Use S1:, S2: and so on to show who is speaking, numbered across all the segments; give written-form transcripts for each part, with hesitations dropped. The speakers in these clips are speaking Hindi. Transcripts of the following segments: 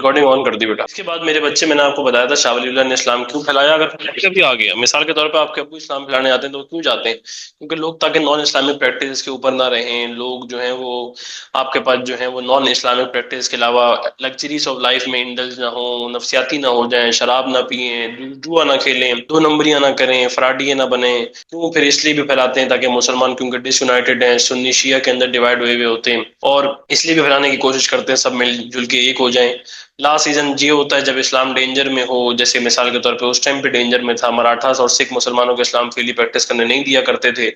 S1: रिकॉर्डिंग ऑन कर दी बेटा। इसके बाद मेरे बच्चे, मैंने आपको बताया था शाह वली ने इस्लाम क्यों फैलाया। अगर कभी आ गया मिसाल के तौर पे आपके अब्बू इस्लाम फैलाने आते हैं तो वो क्यों जाते हैं? क्योंकि लोग ताकि नॉन इस्लामिक प्रैक्टिस के ऊपर ना रहें, लोग जो है वो आपके पास जो है वो नॉन इस्लामिक प्रैक्टिस के अलावा लग्जरीज ऑफ लाइफ में इंडल्ज ना हो, नफसियाती ना हो जाएं, शराब ना पिए, जुआ ना खेलें, दो नंबरियां ना करें, फ्राडिये ना बने। क्यों? फिर इसलिए भी फैलाते हैं ताकि मुसलमान, क्योंकि डिसयूनाइटेड हैं, सुन्नी शिया के अंदर डिवाइड हुए हुए होते हैं, और इसलिए भी फैलाने की कोशिश करते हैं सब मिलजुल के एक हो जाएं। लास्ट सीजन ये होता है जब इस्लाम डेंजर में हो, जैसे मिसाल के तौर पे उस टाइम पे डेंजर में था, मराठास और सिख मुसलमानों को इस्लाम फ्रीली प्रैक्टिस करने नहीं दिया करते थे,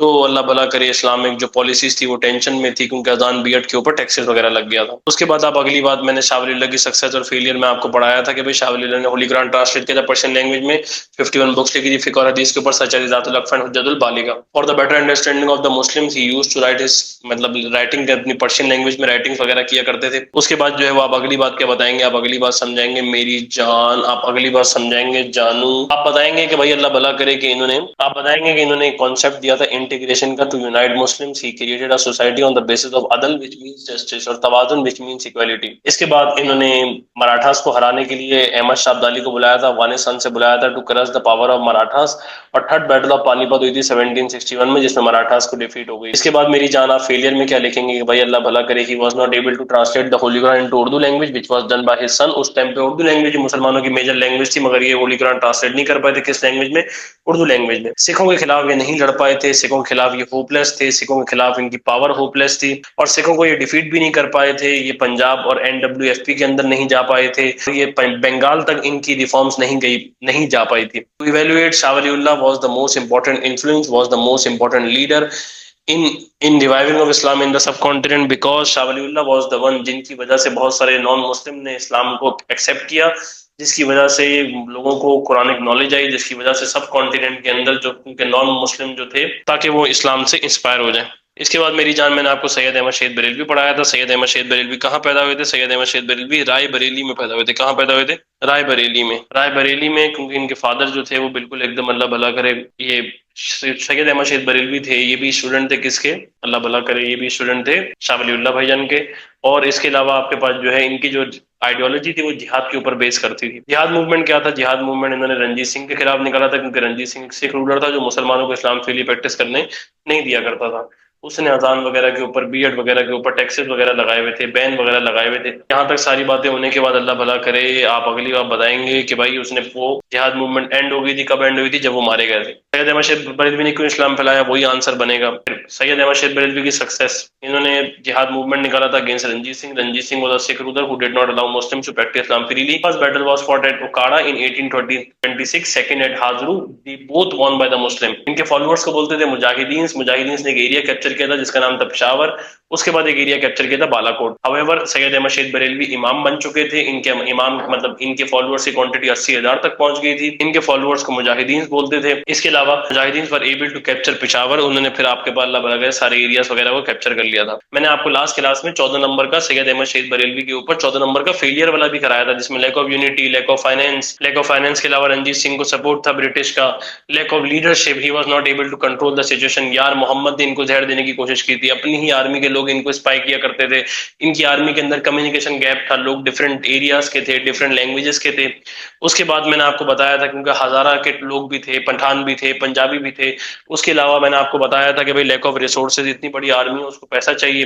S1: तो अल्लाह भला करे इस्लामिक जो पॉलिसीज थी वो टेंशन में थी, क्योंकि अजान बीएड के ऊपर टैक्सेस वगैरह लग गया था। उसके बाद आप अगली बात, मैंने शाह वली की सक्सेस और फेलियर में आपको पढ़ाया था कि भाई शाह वली ने होली कुरान ट्रांसलेट किया था पर्शियन लैंग्वेज में, 51 बुक्स लिखी थी फिक्र और हदीस के ऊपर, सच अल जातुल अकफा हुज्जतुल बालिगा। For the better understanding of the Muslims he used to write his, मतलब राइटिंग अपनी पर्शियन लैंग्वेज में राइटिंग्स वगैरह किया करते थे। उसके बाद जो है वो आप अगली बात क्या बताएंगे? आप अगली बात समझाएंगे मेरी जान, आप अगली बात समझाएंगे जानू, आप बताएंगे कि भाई अल्लाह भला करे कि इन्होंने, आप बताएंगे कि इन्होंने एक कॉन्सेप्ट दिया था इंटीग्रेशन का, to unite Muslims. He created a society on the basis of अदल व्हिच मींस जस्टिस, और तवाजुन व्हिच मींस इक्वालिटी। इसके बाद इन्होंने मराठास को हराने के लिए अहमद शाह अब्दाली को बुलाया था, अफगानिस्तान से बुलाया था, to crush the power of Marathas. और थर्ड बैटल ऑफ पानीपत हुई थी 1761 में, जिसमें मराठास को डिफीट हो गई। इसके बाद मेरी जान, आप फेलियर में क्या लिखेंगे कि भाई अल्लाह भला करे, he was not able to translate the holy Quran into Urdu language which was done by his son. उस टाइम पे उर्दू लैंग्वेज मुसलमानों की मेजर लैंग्वेज थी, मगर ये होली कुरान ट्रांसलेट नहीं कर पाए थे। किस लैंग्वेज में? उर्दू लैंग्वेज में। सिखों के खिलाफ ये नहीं लड़ पाए थे, सिखों के खिलाफ ये होपलेस थे, सिखों के खिलाफ इनकी पावर होपलेस थी, और सिखों को ये डिफीट भी नहीं कर पाए थे। ये पंजाब और एनडब्ल्यूएफपी के अंदर नहीं जा पाए थे, ये बंगाल तक इनकी रिफॉर्म्स नहीं जा पाई थी। To evaluate, Shah Waliullah was the most important influence, was the most important leader in in reviving of Islam in the subcontinent, because Shah Waliullah was the one जिनकी वजह से बहुत सारे नॉन मुस्लिम ने इस्लाम को एक्सेप्ट किया, जिसकी वजह से लोगों को कुरानिक नॉलेज आई, जिसकी वजह से सब कॉन्टिनेंट के अंदर जो उनके नॉन मुस्लिम जो थे, ताकि वो इस्लाम से इंस्पायर हो जाए। इसके बाद मेरी जान, मैंने आपको सैयद अहमद शहीद बरेलवी पढ़ाया था। सैयद अहमद शहीद बरेलवी कहाँ पैदा हुए थे? सैयद अहमद शहीद बरेलवी राय बरेली में पैदा हुए थे। कहाँ पैदा हुए थे? राय बरेली में। राय बरेली में, क्योंकि इनके फादर जो थे वो बिल्कुल एकदम अल्लाह भला करे, ये सैयद अहमद शहीद बरेलवी थे, ये भी स्टूडेंट थे किसके? अल्लाह भला करे, ये भी स्टूडेंट थे शाह वलीउल्लाह भाईजान के। और इसके अलावा आपके पास जो है इनकी जो आइडियोलॉजी थी वो जिहाद के ऊपर बेस करती थी। जिहाद मूवमेंट क्या था? जिहाद मूवमेंट इन्होंने रंजीत सिंह के खिलाफ निकाला था, क्योंकि रंजीत सिंह एक सिख रूलर था जो मुसलमानों को इस्लाम फ्रीली प्रैक्टिस करने नहीं दिया करता था। उसने अजान वगैरह के ऊपर, बीएड वगैरह के ऊपर टैक्सेस वगैरह लगाए हुए थे, बैन वगैरह लगाए हुए थे। यहाँ तक सारी बातें होने के बाद अल्लाह भला करे, आप अगली बार बताएंगे कि भाई उसने, वो जिहाद मूवमेंट एंड हो गई थी, कब एंड हुई थी? जब वो मारे गए थे। सैयद अहमद शेख बरेलवी ने क्यों इस्लाम फैलाया? वही आंसर बनेगा। सैयद अहमद शेख बरेलवी की सक्सेस, इन्होंने जिहाद मूवमेंट निकाला था against Ranjit Singh. Ranjit Singh was a Sikh ruler who did not allow Muslims to practice Islam freely. First battle was fought at Okara in 1826, second at Hazro, the both won by the Muslim. इनके फॉलोअर्स को बोलते थे मुजाहिदीन। मुजाहिदीन ने एक एरिया कैप्चर किया था जिसका नाम था पेशावर। उसके बाद एक एरिया कैप्चर किया था बालाकोट। हाउएवर सैयद अहमद शेख बरेलवी इमाम बन चुके थे। इनके इमाम मतलब इनके फॉलोअर्स की क्वांटिटी 80,000 तक पहुंच गई थी। इनके फॉलोअर्स को मुजाहिदीन बोलते थे। इसके अलावा मुजाहिदीन were able to capture Peshawar. उन्होंने फिर आपके पास अल्लाह भला करे सारे एरियाज वगैरह को कैप्चर कर लिया था। मैंने आपको लास्ट क्लास में 14 नंबर का सैयद अहमद शेख बरेलवी के ऊपर 14 नंबर का फेलियर वाला भी कराया था, जिसमें lack of unity, lack of finance, के अलावा रंजीत सिंह को सपोर्ट था ब्रिटिश का, lack of leadership, he was not able to control the situation. Yar Mohammad ने इनको जहर देने की कोशिश की थी, अपनी ही आर्मी के लोग इनको स्पाई किया करते थे। इनकी आर्मी के अंदर कम्युनिकेशन गैप था, लोग डिफरेंट एरियाज के थे, डिफरेंट लैंग्वेजेस के थे। उसके बाद मैंने आपको बताया था, क्योंकि हजारा के लोग भी थे, पठान भी थे, पंजाबी भी थे। उसके अलावा मैंने आपको बताया था कि भाई लैक ऑफ रिसोर्सेज, इतनी बड़ी आर्मी है उसको पैसा चाहिए,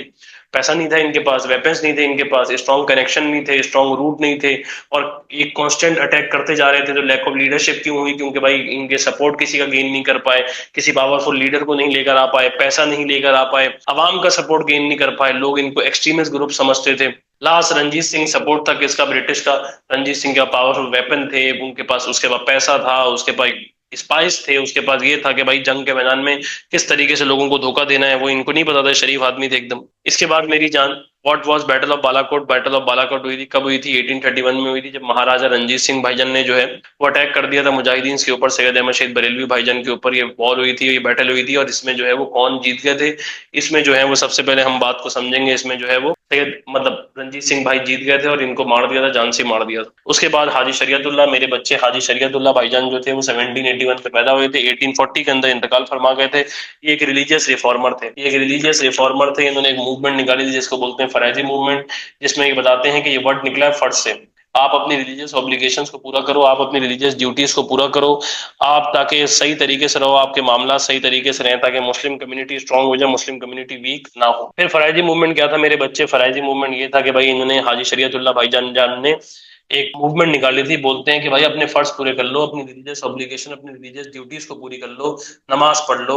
S1: पैसा नहीं था इनके पास, वेपन्स नहीं थे इनके पास, स्ट्रॉन्ग कनेक्शन नहीं थे, स्ट्रॉन्ग रूट नहीं थे, और एक कांस्टेंट अटैक करते जा रहे थे। तो लैक ऑफ लीडरशिप क्यों हुई? क्योंकि भाई इनके सपोर्ट किसी का गेन नहीं कर पाए, किसी पावरफुल लीडर को नहीं लेकर आ पाए, पैसा नहीं लेकर आ पाए, अवाम का सपोर्ट गेन नहीं कर पाए, लोग इनको एक्सट्रीमिस्ट ग्रुप समझते थे। लास्ट रंजीत सिंह सपोर्ट था किसका? ब्रिटिश का। रंजीत सिंह के पावरफुल वेपन थे उनके पास, उसके पास पैसा था, उसके पास स्पाइस थे, उसके पास ये था कि भाई जंग के मैदान में किस तरीके से लोगों को धोखा देना है, वो इनको नहीं पता था। शरीफ आदमी थे एकदम। इसके बाद मेरी जान, what was battle of Balakot? Battle of Balakot हुई थी, कब हुई थी? 1831 में हुई थी, जब महाराजा रंजीत सिंह भाईजान ने जो है वो अटैक कर दिया था मुजाहिदीन के ऊपर, सैयद अहमद शेख बरेलवी भाईजान के ऊपर। ये वॉर हुई थी, ये बैटल हुई थी, और इसमें जो है वो कौन जीत गए थे? इसमें जो है वो सबसे पहले हम बात को समझेंगे। इसमें जो है वो सैयद मतलब रंजीत सिंह भाई जीत गए थे और इनको मार दिया था, जान से मार दिया था। उसके बाद हाजी शरीयतुल्लाह, मेरे बच्चे हाजी शरीयतुल्लाह भाईजान जो थे वो 1781 में पैदा हुए थे, 1840 के अंदर इंतकाल फरमा गए थे। ये एक रिलीजियस रिफॉर्मर थे, ये एक रिलीजियस रिफॉर्मर थे। इन्होंने एक मूवमेंट निकाली थी जिसको बोलते हैं फरैजी मूवमेंट, जिसमें ये बताते हैं कि ये वर्ड निकला है फर्ज से। आप अपनी रिलीजियस ऑब्लिगेशंस को पूरा करो, आप अपनी रिलीजियस ड्यूटीज को पूरा करो, आप ताकि सही तरीके से रहो, आपके मामला सही तरीके से रहें, ताकि मुस्लिम कम्युनिटी स्ट्रांग हो जाए, मुस्लिम कम्युनिटी वीक ना हो। फिर फराइजी मूवमेंट क्या था मेरे बच्चे? फराइजी मूवमेंट ये था कि भाई इन्होंने हाजी शरीयतुल्लाह भाईजान जान ने एक मूवमेंट निकाली थी। बोलते हैं कि भाई अपने फर्ज पूरे कर लो, अपनी रिलीजियस ऑब्लिगेशन, अपनी रिलीजियस ड्यूटीज को पूरी कर लो, नमाज पढ़ लो,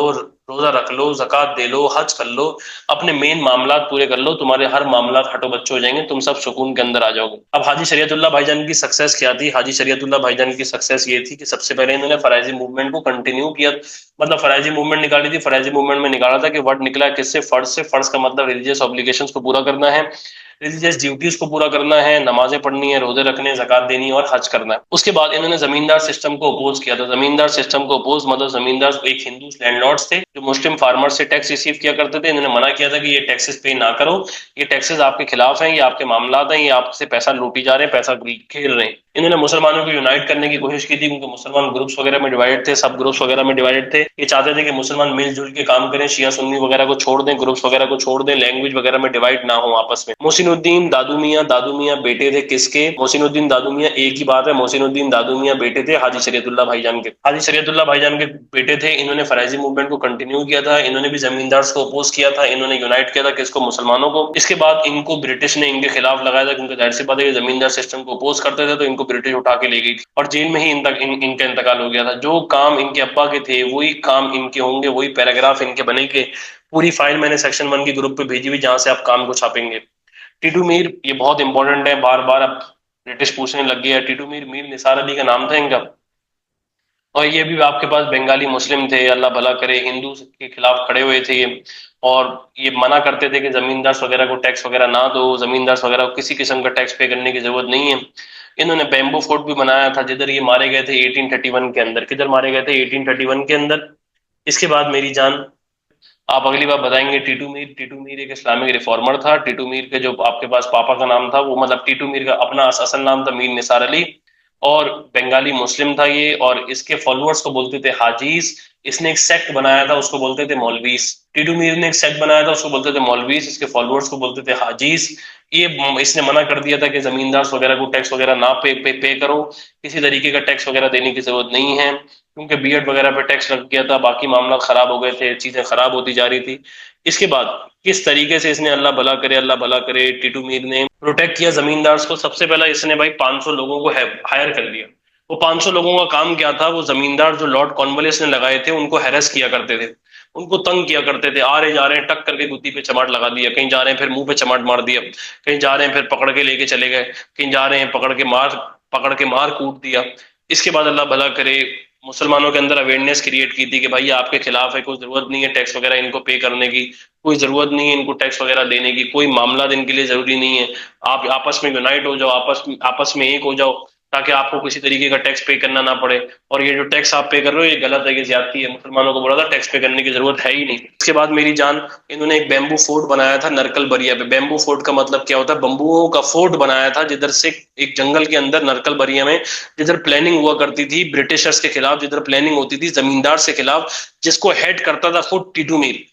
S1: रोजा रख लो, जक़ात दे लो, हज कर लो, अपने मेन मामला पूरे कर लो, तुम्हारे हर मामला हटो बच्चे हो जाएंगे, तुम सब सुकून के अंदर आ जाओगे। अब हाजी शरीयतुल्लाह भाईजान की सक्सेस क्या थी? हाजी शरीयतुल्लाह भाईजान की सक्सेस ये थी कि सबसे पहले इन्होंने फराइजी मूवमेंट को कंटिन्यू किया, मतलब फराइजी मूवमेंट निकाली थी। फराइजी मूवमेंट में निकाला था कि वर्ड निकला किससे? फर्ज से। फर्ज का मतलब रिलीजियस ऑब्लिगेशंस को पूरा करना है, रिलीजियस ड्यूटीज को पूरा करना है, नमाजें पढ़नी है, रोजे रखने, ज़कात देनी है और हज करना है। उसके बाद इन्होंने जमींदार सिस्टम को अपोज किया था। जमींदार सिस्टम को अपोज मतलब जमींदार एक हिंदू लैंडलॉर्ड्स थे जो मुस्लिम फार्मर से टैक्स रिसीव किया करते थे। इन्होंने मना किया था कि ये टैक्सेस पे ना करो, ये टैक्सेस आपके खिलाफ हैं, ये आपके मामलात हैं, ये आपसे पैसा लूटी जा रहे हैं, पैसा खेल रहे हैं। इन्होंने मुसलमानों को यूनाइट करने की कोशिश की थी, क्योंकि मुसलमान ग्रुप्स वगैरह में डिवाइडेड थे, सब ग्रुप्स वगैरह में डिवाइडेड थे। ये चाहते थे कि मुसलमान मिलजुल के काम करें, शिया सुन्नी वगैरह को छोड़ दें, ग्रुप्स वगैरह को छोड़ दें, लैंग्वेज वगैरह में डिवाइड ना हो आपस में। मोहसिनुद्दीन दादू मियां बेटे थे किसके? मोहसिनुद्दीन दादू मियां, एक ही बात है, मोहसिनुद्दीन दादू मियां बेटे थे हाजी शरीयतुल्लाह भाईजान के। हाजी शरीयतुल्लाह भाईजान के बेटे थे। इन्होंने फराइजी मूवमेंट को कंटिन्यू किया था, इन्होंने भी जमींदार को अपोज किया था, इन्होंने यूनाइट किया था किसको? मुसलमानों को। इसके बाद इनको ब्रिटिश ने इनके खिलाफ लगाया था, क्योंकि जाहिर सी बात है जमींदार सिस्टम को अपोज करते थे, तो इनको ब्रिटिश उठा के ले गई थी और जेल में ही इनका इंतकाल हो गया था। जो काम इनके अब्बा के थे वही काम इनके होंगे, वही पैराग्राफ इनके बनेंगे। पूरी फाइल मैंने सेक्शन 1 की ग्रुप पे भेजी हुई, जहां से आप काम को छापेंगे। टीटू मीर, ये बहुत इंपॉर्टेंट है, बार बार अब ब्रिटिश पूछने लग गया। टीटू मीर, मीर निसार अली का नाम था इनका, और ये भी आपके पास बंगाली मुस्लिम थे, अल्लाह भला करे, हिंदू के खिलाफ खड़े हुए थे ये। और ये मना करते थे कि जमींदार वगैरह को टैक्स वगैरह ना दो, जमींदार वगैरह को किसी किस्म का टैक्स पे करने की जरूरत नहीं है। इन्होंने बैम्बू फोर्ट भी बनाया था, जिधर ये मारे गए थे 1831 के अंदर। किधर मारे गए थे? 1831 के अंदर। इसके बाद मेरी जान, आप अगली बार बताएंगे टीटू मीर। टीटू मीर एक इस्लामिक रिफॉर्मर था। टीटू मीर के जो आपके पास पापा का नाम था, वो मतलब टीटू मीर का अपना असल नाम था मीर निसार अली, और बंगाली मुस्लिम था ये, और इसके फॉलोअर्स को बोलते थे हाजीज। इसने एक सेक्ट बनाया था, उसको बोलते थे मौलवीस। टीटू मीर ने एक सेक्ट बनाया था, उसको बोलते थे मौलवीस, इसके फॉलोअर्स को बोलते थे हाजीज। ये इसने मना कर दिया था कि जमींदार वगैरह को टैक्स वगैरह ना पे करो, किसी तरीके का टैक्स वगैरह देने की जरूरत नहीं है, क्योंकि बीएड वगैरह पे टैक्स लग गया था, बाकी मामला खराब हो गए थे, चीजें खराब होती जा रही थी। इसके बाद किस तरीके से इसने, अल्लाह भला करे, अल्लाह भला करे, टीटू मीर ने प्रोटेक्ट किया जमींदार को? सबसे पहला इसने भाई 500 लोगों को हायर कर लिया। वो 500 लोगों का काम क्या था? वो जमींदार जो लॉर्ड कॉर्नवालिस ने लगाए थे उनको हैरेस किया करते थे, उनको तंग किया करते थे। आ रहे जा रहे हैं टक करके गुत्ती पे चमाट लगा दिया, कहीं जा रहे हैं फिर मुंह पे चमाट मार दिया, कहीं जा रहे हैं फिर पकड़ के लेके चले गए, कहीं जा रहे हैं पकड़ के मार कूट दिया। इसके बाद अल्लाह भला करे, मुसलमानों के अंदर अवेयरनेस क्रिएट की थी कि भाई आपके खिलाफ है, कोई जरूरत नहीं है टैक्स वगैरह इनको पे करने की, कोई जरूरत नहीं है इनको टैक्स वगैरह देने की, कोई मामला इनके लिए जरूरी नहीं है। आप आपस में यूनाइट हो जाओ, आपस में एक हो जाओ, ताकि आपको किसी तरीके का टैक्स पे करना ना पड़े। और ये जो टैक्स आप पे कर रहे हो ये गलत है, ये ज्यादती है। मुसलमानों को बोला था टैक्स पे करने की जरूरत है ही नहीं। इसके बाद मेरी जान, इन्होंने एक बैम्बू फोर्ट बनाया था नरकल बरिया पे। बैम्बू फोर्ट का मतलब क्या होता है? बम्बुओं का फोर्ट बनाया था, जिधर से एक जंगल के अंदर नरकल बरिया में, जिधर प्लानिंग हुआ करती थी ब्रिटिशर्स के खिलाफ, जिधर प्लानिंग होती थी जमींदार से खिलाफ, जिसको हेड करता था खुद टीटू मीर।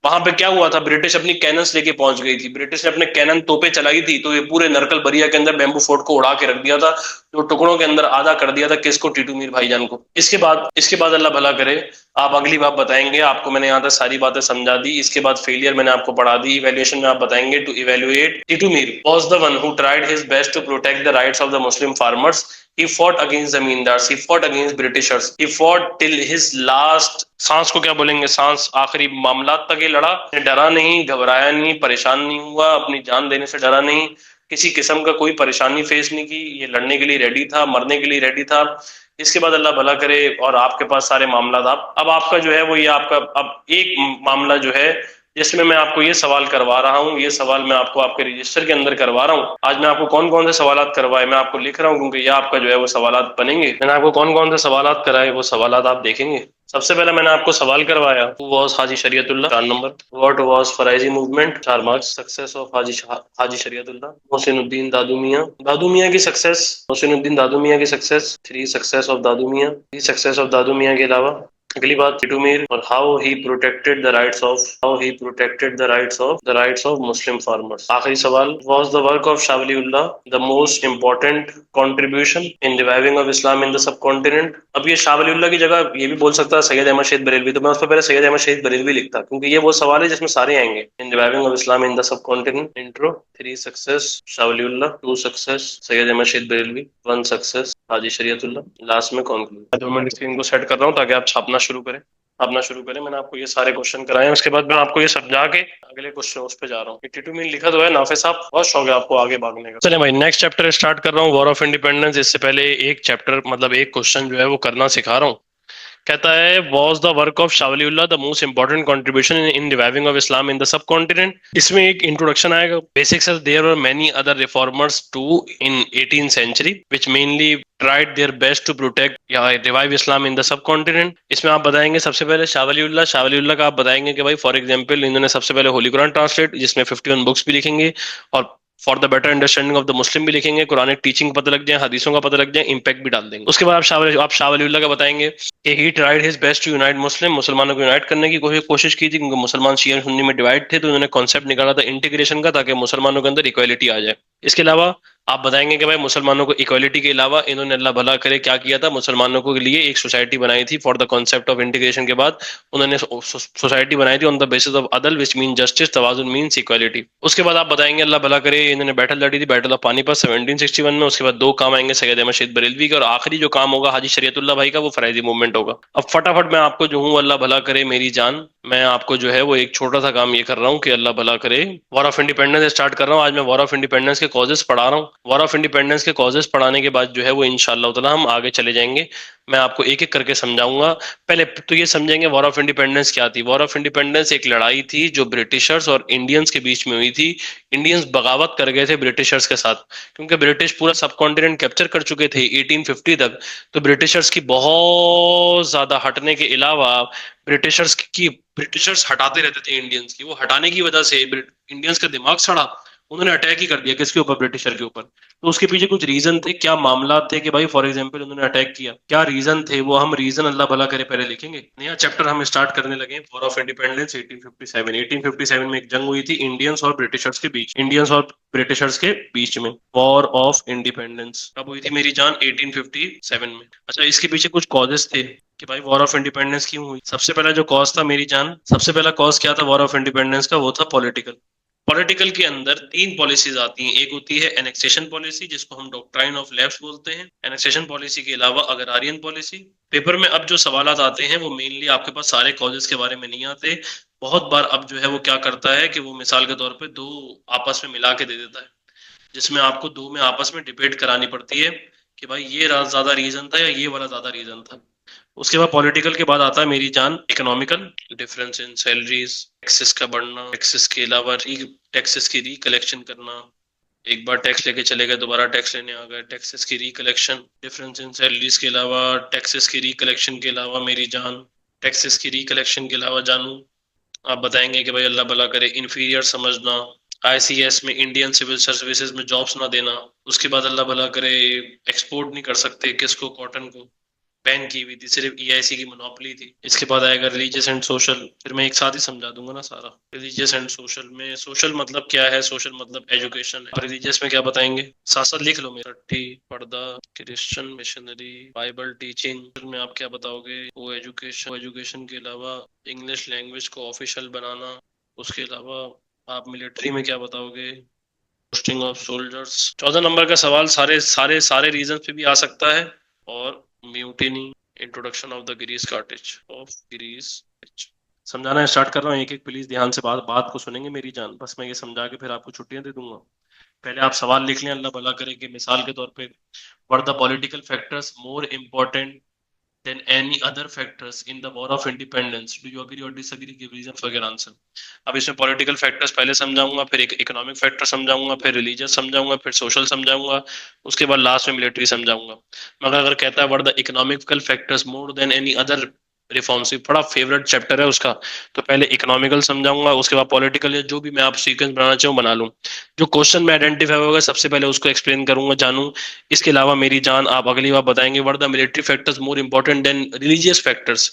S1: वहां पे क्या हुआ था? ब्रिटिश अपनी कैनन्स लेके पहुंच गई थी, ब्रिटिश ने अपने कैनन तोपे चलाई थी, तो ये पूरे नरकल बरिया के अंदर बैम्बू फोर्ट को उड़ा के रख दिया था, जो टुकड़ों के अंदर आधा कर दिया था किसको? टीटू मीर भाईजान को। इसके बाद अल्लाह भला करे, आप अगली बात बताएंगे। आपको मैंने यहाँ तक सारी बातें समझा दी। इसके बाद फेलियर मैंने आपको पढ़ा दी। इवेल्युएशन में आप बताएंगे, to evaluate Titu Mir was the one who tried his best to protect the rights of the Muslim farmers. He fought against zamindars, he fought against Britishers, he fought till his last सांस को क्या बोलेंगे, सांस आखिरी मामला तक ये लड़ा। डरा नहीं, घबराया नहीं, परेशान नहीं हुआ, अपनी जान देने से डरा नहीं, किसी किस्म का कोई परेशानी फेस नहीं की, ये लड़ने के लिए रेडी था, मरने के लिए रेडी था। इसके बाद अल्लाह भला करे, और आपके पास सारे मामला था। अब आपका जो है वो ये आपका अब एक मामला जो है जिसमें मैं आपको ये सवाल करवा रहा हूँ, ये सवाल मैं आपको आपके रजिस्टर के अंदर करवा रहा हूँ। आज मैं आपको कौन कौन से सवालात करवाए मैं आपको लिख रहा हूँ, क्योंकि ये आपका जो है वो सवालात बनेंगे। मैंने आपको कौन कौन से सवालात कराए वो सवालात आप देखेंगे। सबसे पहले मैंने आपको सवाल करवाया, who was Haji Shariatullah, 4 number. What was Faraizi movement, 4 marks. Success of Haji Shariatullah, Mohsinuddin Dadu Miyan. Dadu Miyan की सक्सेस, मोहसिनुद्दीन दादू मियां की success. 3 success of Dadu Miyan, 3 success of Dadu Miyan के अलावा अगली बात टिटुमिर और how he protected the rights of Muslim farmers. आखिरी सवाल, was the work of Shah Waliullah the most important contribution in reviving of Islam in the सब कॉन्टिनेंट। अब ये शाह वलीउल्लाह की जगह ये भी बोल सकता है सैयद अहमद शहीद बरेलवी, तो मैं उस पर पहले सैयद अहमद शहीद बरेलवी लिखता, क्योंकि ये वो सवाल है जिसमें सारे आएंगे। In reviving of Islam in the subcontinent, intro, 3 success Shah Waliullah, 2 success Syed Ahmad Shaheed Barelvi, 1 success Haji Shariatullah, last में कॉन्क्लूड। 2 मिनट स्क्रीन को सेट कर रहा हूँ ताकि आप छापना शुरू करें। मैंने आपको ये सारे क्वेश्चन कराए हैं, उसके बाद मैं आपको ये समझा के अगले क्वेश्चन उस पे जा रहा हूँ। टिटू मील लिखा तो है नाफे साहब, बहुत शौक है आपको आगे भागने का। चलिए भाई नेक्स्ट चैप्टर स्टार्ट कर रहा हूँ, वॉर ऑफ इंडिपेंडेंस। इससे पहले एक चैप्टर मतलब एक क्वेश्चन जो है वो करना सिखा रहा हूँ। कहता है was the work of Shah Waliullah the most important contribution in reviving of Islam in the subcontinent. इसमें एक इंट्रोडक्शन आएगा, basics there were many other reformers too in 18th century which mainly tried their best to protect या revive Islam in the subcontinent. इसमें आप बताएंगे सबसे पहले शाह वलीउल्लाह का आप बताएंगे कि भाई फॉर एग्जांपल इन्होंने सबसे पहले होली कुरान ट्रांसलेट, जिसमें 51 बुक्स भी लिखेंगे, और for the better understanding of the मुस्लिम भी लिखेंगे, कुरानिक टीचिंग पता लग जाए, हदीसों का पता लग जाए, इम्पैक्ट भी डाल देंगे। उसके बाद आप शाह वलीउल्लाह का बताएंगे कि he tried his best to unite Muslim, मुसलमानों को यूनाइट करने की कोशिश की थी, क्योंकि मुसलमान शिया सुन्नी में डिवाइड थे, तो उन्होंने कॉन्सेप्ट निकाला था इंटीग्रेशन का, ताकि मुसलमानों के अंदर इक्वालिटी आ जाए। इसके अलावा आप बताएंगे कि भाई मुसलमानों को इक्वालिटी के अलावा इन्होंने अल्लाह भला करे क्या किया था, मुसलमानों के लिए एक सोसाइटी बनाई थी for the concept of integration. के बाद उन्होंने सोसाइटी बनाई थी ऑन द बेसिस ऑफ अदल विच मीन जस्टिस, तवाजुन मीन्स इक्वालिटी। उसके बाद आप बताएंगे अल्लाह भला करे इन्होंने बैटल लड़ी थी, बैटल ऑफ पानीपत 1761 में। उसके बाद 2 काम आएंगे सैयद अहमद शहीद बरेलवी के, और आखिरी जो काम होगा हाजी शरीयतुल्लाह भाई का, वो फराइजी मूवमेंट होगा। अब फटाफट मैं आपको जो हूँ अल्लाह भला करे मेरी जान, मैं आपको जो है वो एक छोटा सा काम ये कर रहा हूँ कि अल्लाह भला करे वॉर ऑफ इंडिपेंडेंस स्टार्ट कर रहा हूँ। आज मैं वॉर ऑफ इंडिपेंडेंस के कॉजेस पढ़ा रहा हूँ। वॉर ऑफ इंडिपेंडेंस के कॉजेस पढ़ाने के बाद जो है वो इंशाअल्लाह ताला हम आगे चले जाएंगे, मैं आपको एक एक करके समझाऊंगा। पहले तो ये समझेंगे वॉर ऑफ इंडिपेंडेंस क्या थी। वॉर ऑफ इंडिपेंडेंस एक लड़ाई थी जो ब्रिटिशर्स और इंडियंस के बीच में हुई थी। इंडियंस बगावत कर गए थे ब्रिटिशर्स के साथ, क्योंकि ब्रिटिश पूरा सब कॉन्टिनेंट कैप्चर कर चुके थे 1850 तक। तो ब्रिटिशर्स की बहुत ज्यादा हटने के अलावा ब्रिटिशर्स हटाते रहते थे इंडियंस की, वो हटाने की वजह से इंडियंस का दिमाग सड़ा, उन्होंने अटैक ही कर दिया किसके ऊपर, ब्रिटिशर के ऊपर। तो उसके पीछे कुछ रीजन थे, क्या मामला थे कि भाई फॉर एग्जांपल उन्होंने अटैक किया, क्या रीजन थे, वो हम रीजन अल्लाह भला करे पहले लिखेंगे। नया चैप्टर हम स्टार्ट करने लगे, वॉर ऑफ इंडिपेंडेंस 1857 में एक जंग हुई थी इंडियंस और ब्रिटिशर्स के बीच, में वॉर ऑफ इंडिपेंडेंस कब हुई थी मेरी जान, 1857 में। अच्छा, इसके पीछे कुछ कॉजेस थे कि भाई वॉर ऑफ इंडिपेंडेंस क्यों हुई। सबसे पहला जो कॉज था मेरी जान, सबसे पहला कॉज क्या था वॉर ऑफ इंडिपेंडेंस का, वो था पॉलिटिकल। पॉलिटिकल के अंदर 3 पॉलिसीज आती हैं। एक होती है एनेक्सेशन पॉलिसी, जिसको हम डॉक्ट्राइन ऑफ लेफ्ट बोलते हैं। एनेक्सेशन पॉलिसी के अलावा अग्रारियन पॉलिसी। पेपर में अब जो सवाल आते हैं वो मेनली आपके पास सारे कॉजेस के बारे में नहीं आते, बहुत बार अब जो है वो क्या करता है कि वो मिसाल के तौर पे 2 आपस में मिला के दे देता है, जिसमें आपको 2 में आपस में डिबेट करानी पड़ती है कि भाई ये ज्यादा रीजन था या ये वाला ज्यादा रीजन था। उसके बाद पॉलिटिकल के बाद आता है मेरी जान economical, difference in salaries, taxes का बढ़ना, टैक्सेस के अलावा टैक्सेस की रिकलेक्शन करना, एक बार टैक्स लेके चले गए दोबारा टैक्स लेने आ गए, टैक्सेस की रिकलेक्शन, डिफरेंस इन सैलरीज के अलावा, टैक्सेस की रिकलेक्शन के अलावा मेरी जान, टैक्सेस की रिकलेक्शन के अलावा जानू आप बताएंगे कि भाई अल्लाह भला करे इन्फीरियर समझना, आईसीएस में इंडियन सिविल सर्विसेज में जॉब्स ना देना। उसके बाद अल्लाह भला करे एक्सपोर्ट नहीं कर सकते किसको, कॉटन को बैन की हुई थी, सिर्फ ईआईसी की मोनोपोली थी। इसके बाद आएगा रिलीजियस एंड सोशल, फिर मैं एक साथ ही समझा दूंगा ना सारा। रिलीजियस एंड सोशल में सोशल मतलब क्या है, सोशल मतलब एजुकेशन है। रिलीजियस में क्या बताएंगे, साथ साथ लिख लो मेरा, छठी पर्दा, क्रिश्चियन मिशनरी, बाइबल टीचिंग में आप क्या बताओगे, वो एजुकेशन के अलावा इंग्लिश लैंग्वेज को ऑफिशियल बनाना। उसके अलावा आप मिलिट्री में क्या बताओगे, पोस्टिंग ऑफ सोल्जर्स। 14 नंबर का सवाल सारे सारे सारे रीजन पे भी आ सकता है। और mutiny, introduction of the grease cartridge of grease. समझाना स्टार्ट कर रहा हूँ एक एक, प्लीज ध्यान से बात को सुनेंगे मेरी जान, बस मैं ये समझा के फिर आपको छुट्टियां दे दूंगा। पहले आप सवाल लिख लें अल्लाह भला करे कि मिसाल के तौर पे, were the political factors more important than any other factors in the war of independence, do you agree or disagree, give reason for your answer। अब इसमें पॉलिटिकल फैक्टर्स पहले समझाऊंगा, फिर एक इकोनॉमिक फैक्टर समझाऊंगा, फिर रिलीजियस समझाऊंगा, फिर सोशल समझाऊंगा, उसके बाद लास्ट में मिलिट्री समझाऊंगा। मगर अगर कहता है what the economical factors more than any other reforms, बड़ा फेवरेट चैप्टर है उसका, तो पहले इकोनॉमिकल समझाऊंगा, उसके बाद पॉलिटिकल, या जो भी मैं आप सीक्वेंस बनाना चाहूँ बना लूँ। जो क्वेश्चन में आइडेंटिफाई होगा सबसे पहले उसको एक्सप्लेन करूंगा जानू। इसके अलावा मेरी जान आप अगली बार बताएंगे what the military factors more important than religious factors.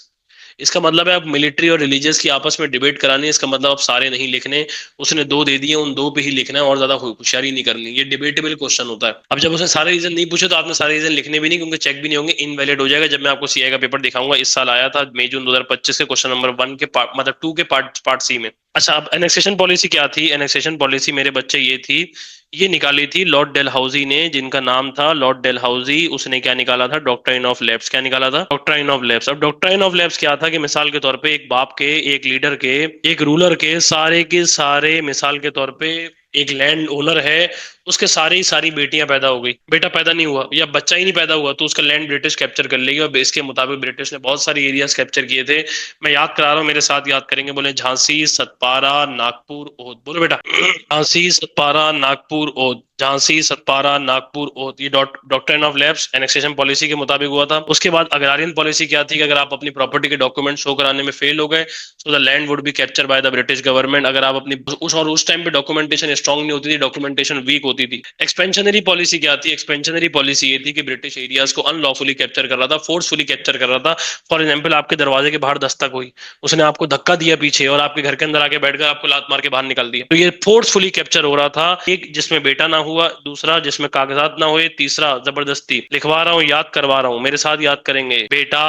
S1: इसका मतलब है अब मिलिट्री और रिलीजियस की आपस में डिबेट करानी है, इसका मतलब अब सारे नहीं लिखने, उसने दो दे दिए, उन दो पे ही लिखना है और ज्यादा होशियारी नहीं करनी। ये डिबेटेबल क्वेश्चन होता है। अब जब उसने सारे रीजन नहीं पूछे तो आपने सारे रीजन लिखने भी नहीं, क्योंकि चेक भी नहीं होंगे, इनवैलिड हो जाएगा। जब मैं आपको सीआई का पेपर दिखाऊंगा, इस साल आया था मई जून 2025 के, क्वेश्चन नंबर 1 के पार्ट मतलब 2 के पार्ट सी में। अच्छा, अब एनेक्सेशन पॉलिसी क्या थी? एनेक्सेशन पॉलिसी मेरे बच्चे ये थी, ये निकाली थी लॉर्ड डेलहाउजी ने, जिनका नाम था लॉर्ड डेलहाउजी। उसने क्या निकाला था? Doctrine of lapse. क्या निकाला था? Doctrine of lapse. अब डॉक्ट्राइन ऑफ लैप्स क्या था कि मिसाल के तौर पे एक बाप के, एक लीडर के, एक रूलर के सारे मिसाल के तौर पे एक लैंड ओनर है, उसके सारी सारी बेटियां पैदा हो गई, बेटा पैदा नहीं हुआ या बच्चा ही नहीं पैदा हुआ, तो उसका लैंड ब्रिटिश कैप्चर कर लेगी। और इसके मुताबिक ब्रिटिश ने बहुत सारे एरियाज कैप्चर किए थे। मैं याद करा रहा हूँ, मेरे साथ याद करेंगे। बोले झांसी, सतपारा, नागपुर, ओध। बोलो बेटा। झांसी, सतपारा, नागपुर, ओध। झांसी, सतपारा, नागपुर, ओध। ये doctrine of lapse annexation policy के मुताबिक हुआ था। उसके बाद अग्रारियन पॉलिसी क्या थी कि अगर आप अपनी प्रॉपर्टी के डॉक्यूमेंट शो कराने में फेल हो गए, so the land would be capture bye the British government. अगर आप अपनी उस टाइम पे डॉक्यूमेंटेशन स्ट्रांग नहीं होती थी, डॉक्यूमेंटेशन वीक होती थी। एक्सपेंशनरी पॉलिसी क्या थी? एक्सपेंशनरी पॉलिसी ये थी कि ब्रिटिश एरियाज को अनलॉफुली कैप्चर कर रहा था, फोर्सफुली कैप्चर कर रहा था। फॉर एग्जाम्पल, आपके दरवाजे के बाहर दस्तक हुई, उसने आपको धक्का दिया पीछे और आपके घर के अंदर आके बैठ गया, आपको लात मार के बाहर निकाल दिया, तो ये फोर्सफुली कैप्चर हो रहा था। एक, जिसमें बेटा ना हुआ, दूसरा जिसमें कागजात ना हुए, तीसरा जबरदस्ती। लिखवा रहा हूँ, याद करवा रहा हूँ, मेरे साथ याद करेंगे। बेटा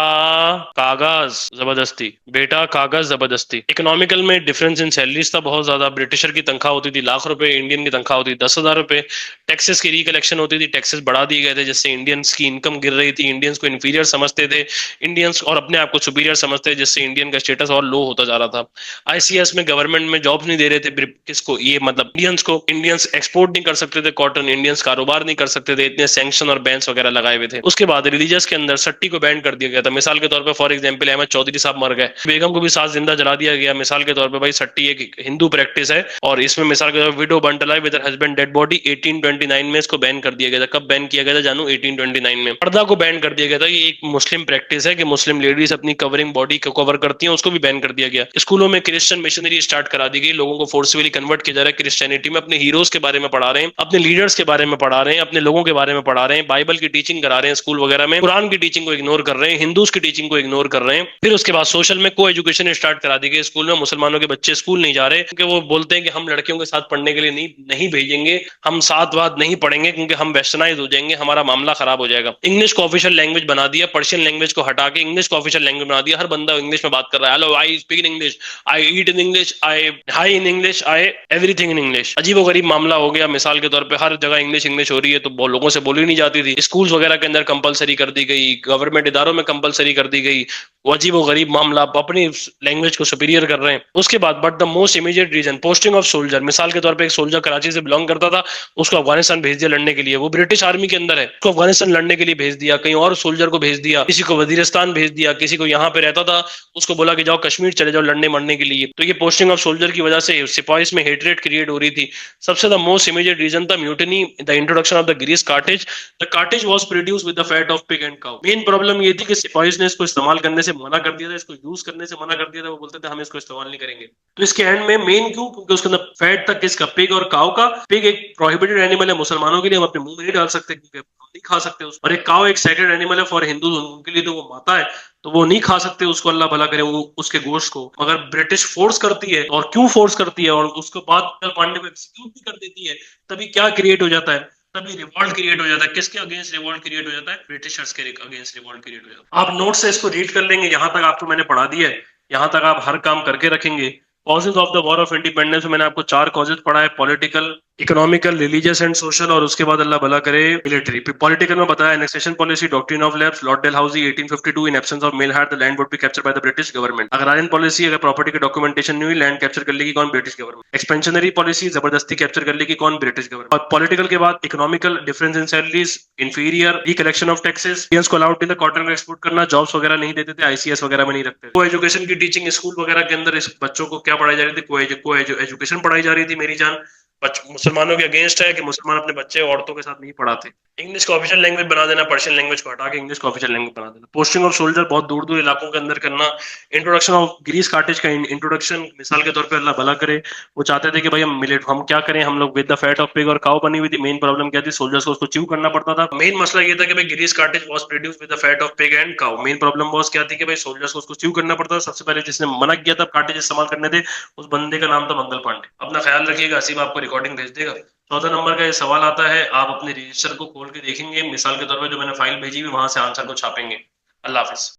S1: कागज जबरदस्ती, बेटा कागज जबरदस्ती। इकोनॉमिकल में डिफरेंस इन सैलरीज था बहुत ज्यादा। ब्रिटिशर की तनख्वाह होती थी लाख रुपए, इंडियन की तनख्वाह होती थी 10,000 रुपए। टैक्सेस की रिकलेक्शन होती थी, टैक्सेस बढ़ा दिए गए थे, जिससे इंडियंस की इनकम गिर रही थी, इंडियंस को इन्फीरियर समझते थे इंडियंस, और अपने आप को सुपीरियर समझते थे, जिससे इंडियन का स्टेटस और लो होता जा रहा था। आईसीएस में गवर्नमेंट में जॉब नहीं दे रहे थे किसको? ये मतलब इंडियंस को। इंडियंस एक्सपोर्ट नहीं कर सकते थे कॉटन, इंडियंस कारोबार नहीं कर सकते थे, इतने सैंक्शन और बैन्स वगैरह लगाए हुए थे। उसके बाद रिलीजियस के अंदर सट्टी को बैन कर दिया गया था। मिसाल के तौर पर फॉर एग्जाम्पल अहमद चौधरी साहब मर गए, बेगम को भी साथ जिंदा जला दिया गया। मिसाल के तौर पर भाई सट्टी एक हिंदू प्रैक्टिस है, और इसमें मिसाल के तौर पर window burnt alive with her husband dead body 1829 में इसको बैन कर दिया गया था। कब बैन किया गया था जानू? 1829 में। पर्दा को बैन कर दिया गया था। ये एक मुस्लिम प्रैक्टिस है कि मुस्लिम लेडीज अपनी कवरिंग बॉडी को कवर करती हैं, उसको भी बैन कर दिया गया। स्कूलों में क्रिश्चियन मिशनरी स्टार्ट करा दी गई, लोगों को फोर्सफुली कन्वर्ट किया जा रहा है क्रिश्चियनिटी में। अपने हीरोज के बारे में पढ़ा रहे हैं, अपने लीडर्स के बारे में पढ़ा रहे हैं, अपने लोगों के बारे में पढ़ा रहे हैं, बाइबल की टीचिंग करा रहे हैं स्कूल वगैरह में, कुरान की टीचिंग को इग्नोर कर रहे हैं, हिंदूज की टीचिंग को इग्नोर कर रहे हैं। फिर उसके बाद सोशल में को एजुकेशन स्टार्ट करा दी गई। स्कूल में मुसलमानों के बच्चे स्कूल नहीं जा रहे, क्योंकि वो बोलते हैं कि हम लड़कियों के साथ पढ़ने के लिए नहीं भेजेंगे, हम साथ वाद नहीं पढ़ेंगे, क्योंकि हम वेस्टर्नाइज हो जाएंगे, हमारा मामला खराब हो जाएगा। इंग्लिश को ऑफिशियल लैंग्वेज बना दिया, पर्शियन लैंग्वेज को हटा के इंग्लिश को ऑफिशियल लैंग्वेज बना दिया। हर बंदा इंग्लिश में बात कर रहा है। Hello, I speak in English, I eat in English, I high in English, I everything in English. अजीब गरीब मामला हो गया। मिसाल के तौर पे हर जगह इंग्लिश इंग्लिश हो रही है, तो लोगों से बोली नहीं जाती थी। स्कूल्स वगैरह के अंदर कंपलसरी कर दी गई, गवर्नमेंट इदारों में कंपलसरी कर दी गई। वो अजीब गरीब मामला, अपनी लैंग्वेज को सुपीरियर कर रहे हैं। उसके बाद but the most immediate reason, posting of soldier. मिसाल के तौर पे एक सोल्जर कराची से बिलोंग करता था, उसको अफगानिस्तान भेज दिया लड़ने के लिए, वो ब्रिटिश आर्मी के अंदर है, उसको अफगानिस्तान लड़ने के लिए भेज दिया। कहीं और सोल्जर को भेज दिया, किसी को वजीरिस्तान भेज दिया, किसी को यहाँ पे रहता था उसको बोला कि जाओ कश्मीर चले जाओ लड़ने मरने के लिए। तो ये पोस्टिंग ऑफ सोल्जर की वजह से सिपाहीज में हेटरेट क्रिएट हो रही थी। सबसे द मोस्ट इमीडिएट रीजन था mutiny, the introduction of the grease cartridge. The cartridge was produced with the fat of pig and cow. Main problem ये थी कि सिपाहीज ने इसको इस्तेमाल करने से मना कर दिया था, इसको यूज करने से मना कर दिया था। वो बोलते थे हम इसको इस्तेमाल नहीं करेंगे। तो इसके एंड में मेन क्यों? क्योंकि उसके अंदर फैट था किसका? पिग और काउ का। पिग एक प्रोहिबिटेड एनिमल है मुसलमानों के लिए, हम अपने मुंह में नहीं डाल सकते क्योंकि हम नहीं खा सकते उसको। और एक काउ एक सैक्रेड एनिमल है फॉर हिंदू, उनके लिए तो वो माता है, तो वो नहीं खा सकते उसको, अल्लाह भला करे वो उसके गोश्त को। अगर ब्रिटिश फोर्स करती है, और क्यों फोर्स करती है, और उसके बाद पांडे को एक्सिक्यूट भी कर देती है, तभी क्या क्रिएट हो जाता है? तभी रिवॉल्ट क्रिएट हो जाता है। किसके अगेंस्ट रिवॉल्ट क्रिएट हो जाता है? ब्रिटिशर्स के अगेंस्ट रिवॉल्ट क्रिएट हो जाता है। आप नोट से इसको रीड कर लेंगे, यहां तक आपको मैंने पढ़ा दिया है, यहां तक आप हर काम करके रखेंगे। Causes of the war of independence में मैंने आपको 4 कॉजेज पढ़ा है, political, economical, religious and social, और उसके बाद अल्लाह भला करे मिलिट्री। पॉलिटिकल में बताया annexation policy, doctrine of lapse, lord Dalhousie 1852, in absence of male heir the land would be captured by the British government. Agrarian policy, अगर प्रॉपर्टी की डॉक्यूमेंटेशन नहीं हुई, लैंड कैप्चर कर लेगी कौन? British government. एक्सपेंशनरी पॉलिसी, जबरदस्ती कैप्चर कर लेगी कौन? British government. और पॉलिटिकल के बाद economical, difference in salaries, inferior, recollection of taxes, Indians को अलाउड नहीं था कॉटन का एक्सपोर्ट करना, जॉब्स वगैरह नहीं देते थे, आईसीएस वगैरह में नहीं रखते। को एजुकेशन की टीचिंग स्कूल वगैरह के अंदर इस बच्चों को क्या पढ़ाई जा रही थी? को एजुकेशन पढ़ाई जा रही थी मेरी जान। मुसलमानों के अगेंस्ट है कि मुसलमान अपने बच्चे औरतों के साथ नहीं पढ़ाते। इंग्लिश को ऑफिशियल लैंग्वेज बना देना, पर्शियन लैंग्वेज को हटा के इंग्लिश को ऑफिशियल लैंग्वेज बना देना, पोस्टिंग ऑफ सोल्जर बहुत दूर दूर इलाकों के अंदर करना, इंट्रोडक्शन ऑफ ग्रीस कार्टेज का इंट्रोडक्शन, मिसाल के तौर पे अल्लाह भला करे, वो चाहते थे कि भाई हम क्या करें, हम लोग with the fat of pig और काउ बनी हुई थी। मेन प्रॉब्लम क्या थी, सोल्जर्स को उसको च्यू करना पड़ता था। मेन मसला ये था कि भाई grease cartridge was produced with the fat of pig and cow. Main problem was क्या थी कि भाई सोल्जर्स को उसको च्यू करना पड़ता था। सबसे पहले जिसने मना किया था कार्टेज इस्तेमाल करने थे, उस बंदे का नाम था मंगल पांडे। अपना ख्याल रखिएगा, हसीब आपको रिकॉर्डिंग भेज देगा। 14 नंबर का ये सवाल आता है, आप अपने रजिस्टर को खोल के देखेंगे, मिसाल के तौर पर जो मैंने फाइल भेजी हुई वहां से आंसर को छापेंगे। अल्लाह हाफिज।